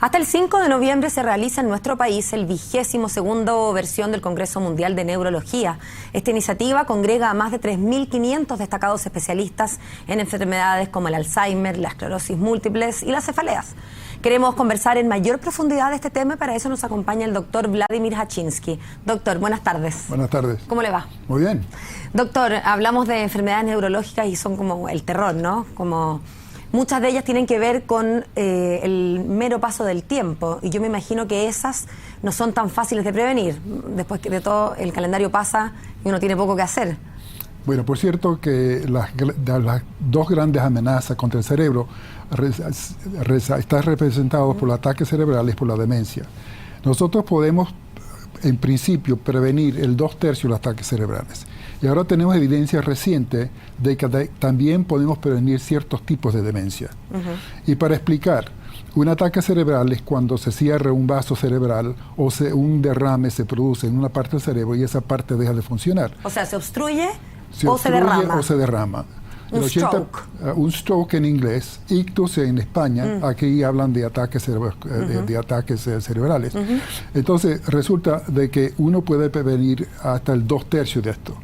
Hasta el 5 de noviembre se realiza en nuestro país el 22º versión del Congreso Mundial de Neurología. Esta iniciativa congrega a más de 3.500 destacados especialistas en enfermedades como el Alzheimer, la esclerosis múltiples y las cefaleas. Queremos conversar en mayor profundidad de este tema y para eso nos acompaña el doctor Vladimir Hachinsky. Doctor, buenas tardes. Buenas tardes. ¿Cómo le va? Muy bien. Doctor, hablamos de enfermedades neurológicas y son como el terror, ¿no? Como muchas de ellas tienen que ver con el mero paso del tiempo y yo me imagino que esas no son tan fáciles de prevenir. Después de todo, el calendario pasa y uno tiene poco que hacer. Bueno, por cierto que las dos grandes amenazas contra el cerebro están representados por los ataques cerebrales y por la demencia. Nosotros podemos, en principio, prevenir el 2/3 de los ataques cerebrales. Y ahora tenemos evidencia reciente de que también podemos prevenir ciertos tipos de demencia. Y para explicar, un ataque cerebral es cuando se cierra un vaso cerebral o un derrame se produce en una parte del cerebro y esa parte deja de funcionar. O sea, ¿se obstruye o se derrama? O se derrama. Un stroke. Un stroke en inglés, ictus en España, aquí hablan de ataques, cerebrales. Entonces, resulta de que uno puede prevenir hasta el 2/3 de esto.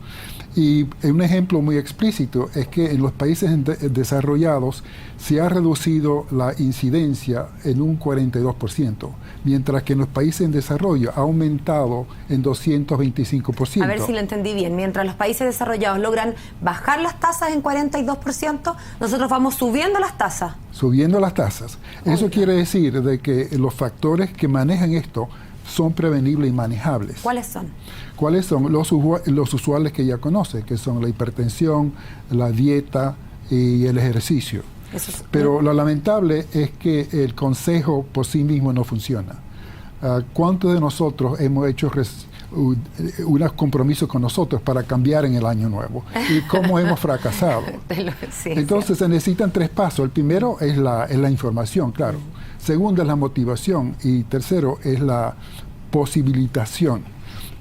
Y un ejemplo muy explícito es que en los países desarrollados se ha reducido la incidencia en un 42%, mientras que en los países en desarrollo ha aumentado en 225%. A ver si lo entendí bien. Mientras los países desarrollados logran bajar las tasas en 42%, nosotros vamos subiendo las tasas. Subiendo las tasas. Eso quiere decir de que los factores que manejan esto son prevenibles y manejables. ¿Cuáles son? ¿Cuáles son? Los usuales que ya conoce, que son la hipertensión, la dieta y el ejercicio. Pero lo lamentable es que el consejo por sí mismo no funciona. ¿Cuántos de nosotros hemos hecho unos compromisos con nosotros para cambiar en el año nuevo? ¿Y cómo hemos fracasado? Sí, entonces se necesitan 3 pasos. El primero es la información, claro. Segundo es la motivación y tercero es la posibilitación.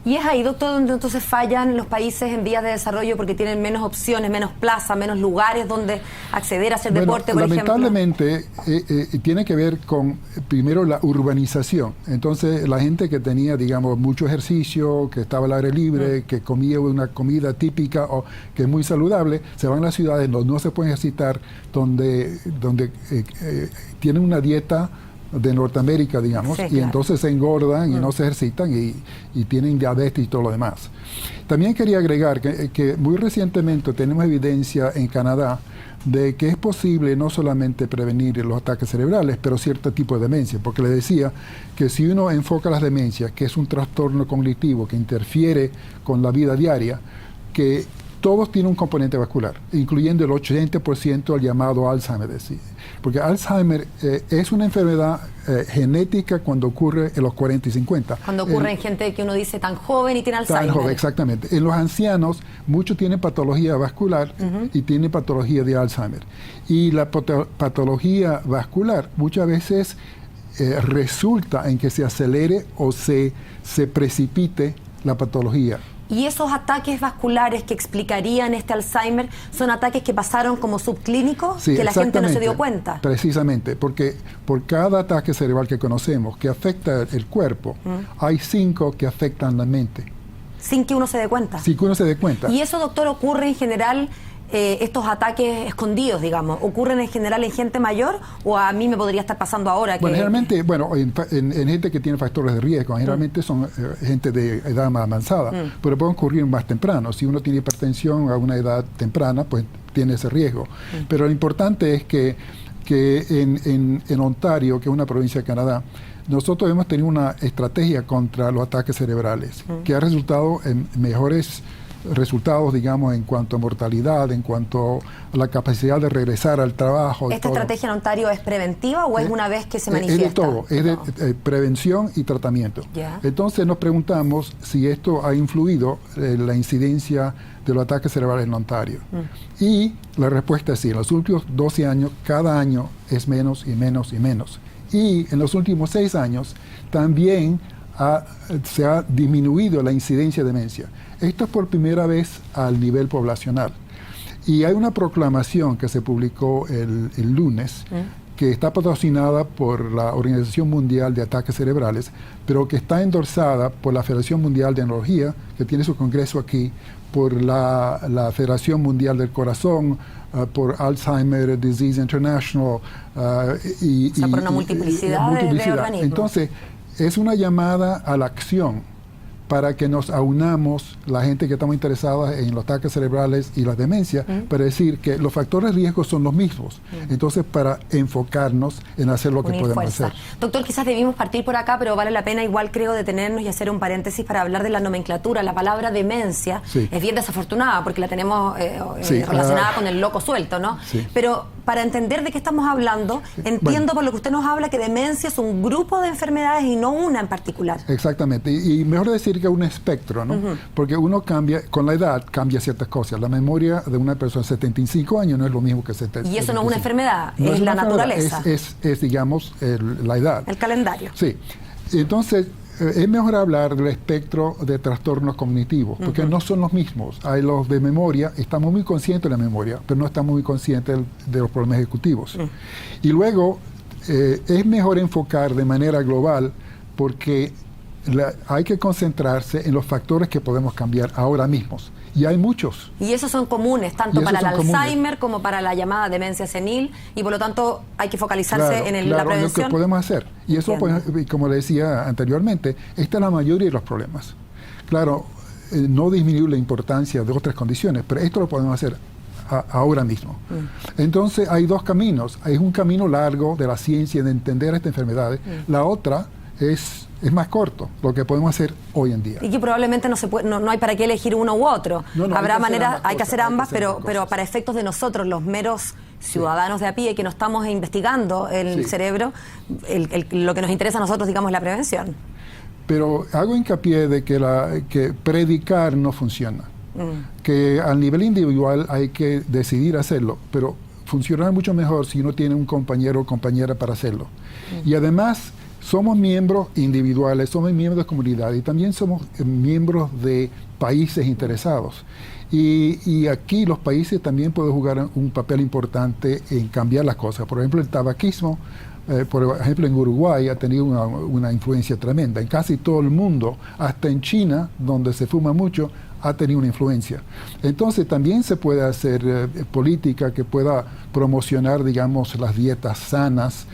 Y es ahí, doctor, donde entonces fallan los países en vías de desarrollo porque tienen menos opciones, menos plazas, menos lugares donde acceder a hacer deporte, por ejemplo. Lamentablemente tiene que ver con, primero, la urbanización. Entonces, la gente que tenía, digamos, mucho ejercicio, que estaba al aire libre, que comía una comida típica o que es muy saludable, se van a las ciudades donde no se puede ejercitar, donde tienen una dieta de Norteamérica, digamos, y entonces se engordan y no se ejercitan y tienen diabetes y todo lo demás. También quería agregar que muy recientemente tenemos evidencia en Canadá de que es posible no solamente prevenir los ataques cerebrales, pero cierto tipo de demencia, porque le decía que si uno enfoca las demencias, que es un trastorno cognitivo que interfiere con la vida diaria, que todos tienen un componente vascular, incluyendo el 80% del llamado Alzheimer. Porque Alzheimer es una enfermedad genética cuando ocurre en los 40 y 50. Cuando ocurre en gente que uno dice tan joven y tiene Alzheimer. Tan joven, exactamente. En los ancianos, muchos tienen patología vascular y tienen patología de Alzheimer. Y la patología vascular muchas veces resulta en que se acelere o se precipite la patología. ¿Y esos ataques vasculares que explicarían este Alzheimer son ataques que pasaron como subclínicos, que la gente no se dio cuenta? Precisamente, porque por cada ataque cerebral que conocemos que afecta el cuerpo, hay 5 que afectan la mente. Sin que uno se dé cuenta. Sin que uno se dé cuenta. ¿Y eso, doctor, ocurre en general, estos ataques escondidos, digamos, ocurren en general en gente mayor o a mí me podría estar pasando ahora? Bueno, generalmente, en gente que tiene factores de riesgo, generalmente son gente de edad más avanzada, pero pueden ocurrir más temprano. Si uno tiene hipertensión a una edad temprana, pues tiene ese riesgo. Pero lo importante es que en Ontario, que es una provincia de Canadá, nosotros hemos tenido una estrategia contra los ataques cerebrales que ha resultado en mejores resultados, digamos, en cuanto a mortalidad, en cuanto a la capacidad de regresar al trabajo. ¿Esta estrategia en Ontario es preventiva o es una vez que se manifiesta? Es de todo, es de prevención y tratamiento. Entonces nos preguntamos si esto ha influido en la incidencia de los ataques cerebrales en Ontario. Y la respuesta es sí. En los últimos 12 años, cada año es menos y menos y menos. Y en los últimos 6 años también se ha disminuido la incidencia de demencia. Esto es por primera vez al nivel poblacional. Y hay una proclamación que se publicó el lunes que está patrocinada por la Organización Mundial de Ataques Cerebrales, pero que está endorsada por la Federación Mundial de Neurología, que tiene su congreso aquí, por la Federación Mundial del Corazón, por Alzheimer Disease International, por una multiplicidad de organismos. Entonces, es una llamada a la acción para que nos aunamos, la gente que estamos interesados en los ataques cerebrales y la demencia, para decir que los factores de riesgo son los mismos. Entonces, para enfocarnos en hacer lo que podemos hacer. Doctor, quizás debimos partir por acá, pero vale la pena igual, creo, detenernos y hacer un paréntesis para hablar de la nomenclatura. La palabra demencia es bien desafortunada porque la tenemos relacionada con el loco suelto, ¿no? Sí. Pero para entender de qué estamos hablando, entiendo por lo que usted nos habla que demencia es un grupo de enfermedades y no una en particular. Exactamente. Y mejor decir que un espectro, ¿no? Porque uno cambia, con la edad cambia ciertas cosas. La memoria de una persona de 75 años no es lo mismo que 70. Y eso no es una enfermedad, es la naturaleza. Es digamos, la edad. El calendario. Sí. Entonces, es mejor hablar del espectro de trastornos cognitivos, porque no son los mismos. Hay los de memoria, estamos muy conscientes de la memoria, pero no estamos muy conscientes de los problemas ejecutivos. Y luego, es mejor enfocar de manera global, porque hay que concentrarse en los factores que podemos cambiar ahora mismos. Y hay muchos. Y esos son comunes, tanto para el Alzheimer como para la llamada demencia senil, y por lo tanto hay que focalizarse en la prevención. Lo que podemos hacer. Y eso, pues, como le decía anteriormente, esta es la mayoría de los problemas. Claro, no disminuir la importancia de otras condiciones, pero esto lo podemos hacer ahora mismo. Entonces hay dos caminos. Hay un camino largo de la ciencia de entender estas enfermedades. La otra es más corto, lo que podemos hacer hoy en día. Y que probablemente no hay para qué elegir uno u otro. Habrá maneras, hay que hacer ambas, pero para efectos de nosotros, los meros ciudadanos de a pie que no estamos investigando el cerebro, lo que nos interesa a nosotros, digamos, es la prevención. Pero hago hincapié de que predicar no funciona. Que al nivel individual hay que decidir hacerlo, pero funcionará mucho mejor si uno tiene un compañero o compañera para hacerlo. Y además, somos miembros individuales, somos miembros de comunidades y también somos miembros de países interesados. Y aquí los países también pueden jugar un papel importante en cambiar las cosas. Por ejemplo, el tabaquismo, por ejemplo, en Uruguay ha tenido una influencia tremenda. En casi todo el mundo, hasta en China, donde se fuma mucho, ha tenido una influencia. Entonces también se puede hacer política que pueda promocionar, digamos, las dietas sanas,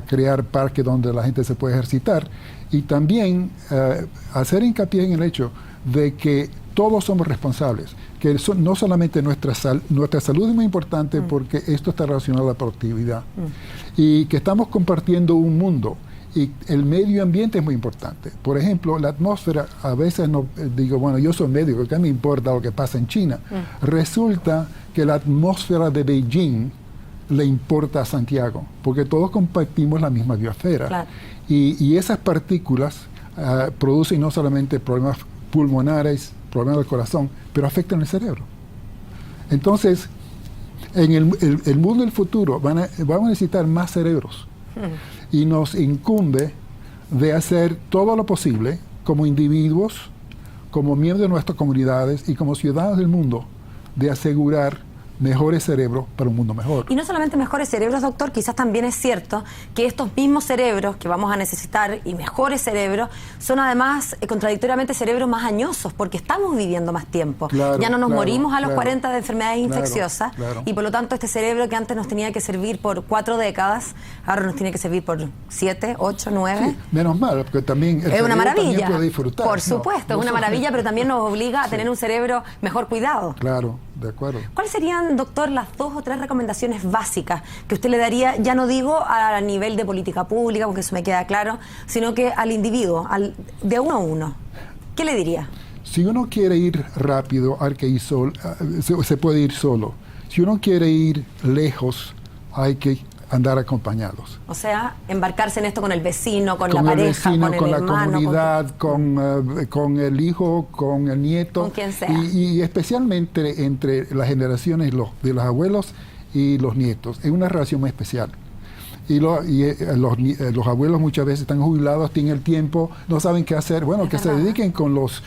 crear parques donde la gente se puede ejercitar y también hacer hincapié en el hecho de que todos somos responsables, que no solamente nuestra salud es muy importante porque esto está relacionado a la productividad y que estamos compartiendo un mundo. Y el medio ambiente es muy importante. Por ejemplo, la atmósfera, a veces no digo, bueno, yo soy médico, ¿qué me importa lo que pasa en China? Resulta que la atmósfera de Beijing le importa a Santiago, porque todos compartimos la misma biosfera. Claro. Y esas partículas producen no solamente problemas pulmonares, problemas del corazón, pero afectan el cerebro. Entonces, en el mundo del futuro vamos a necesitar más cerebros. Y nos incumbe de hacer todo lo posible como individuos, como miembros de nuestras comunidades y como ciudadanos del mundo, de asegurar mejores cerebros para un mundo mejor. Y no solamente mejores cerebros, doctor, quizás también es cierto que estos mismos cerebros que vamos a necesitar y mejores cerebros son además contradictoriamente cerebros más añosos porque estamos viviendo más tiempo. Ya no nos morimos a los 40 de enfermedades infecciosas y por lo tanto este cerebro que antes nos tenía que servir por 4 décadas, ahora nos tiene que servir por 7, 8, 9. Sí, menos mal, porque también es una maravilla. Puede disfrutar, por supuesto, es una maravilla, pero también nos obliga a tener un cerebro mejor cuidado. Claro, de acuerdo. ¿Cuáles serían, doctor, las 2 o 3 recomendaciones básicas que usted le daría, ya no digo a nivel de política pública, porque eso me queda claro, sino que al individuo, de uno a uno? ¿Qué le diría? Si uno quiere ir rápido, hay que ir se puede ir solo. Si uno quiere ir lejos, hay que andar acompañados. O sea, embarcarse en esto con el vecino, con la pareja, con el hermano, la comunidad, con el hijo, con el nieto. Con quien sea. Y especialmente entre las generaciones de los abuelos y los nietos. Es una relación muy especial. Los abuelos muchas veces están jubilados, tienen el tiempo, no saben qué hacer. Bueno, que se dediquen con los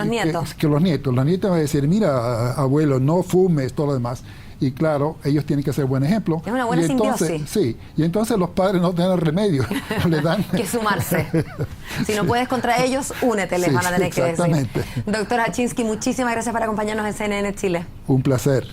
nietos. Los nietos van a decir, mira, abuelo, no fumes, todo lo demás. y claro, ellos tienen que ser buen ejemplo. Es una buena y entonces, simbiosis. Sí, y entonces los padres no tienen remedio, le dan... que sumarse. Si no puedes contra ellos, únete, les van a tener que decir. Doctor Hachinsky, muchísimas gracias por acompañarnos en CNN Chile. Un placer.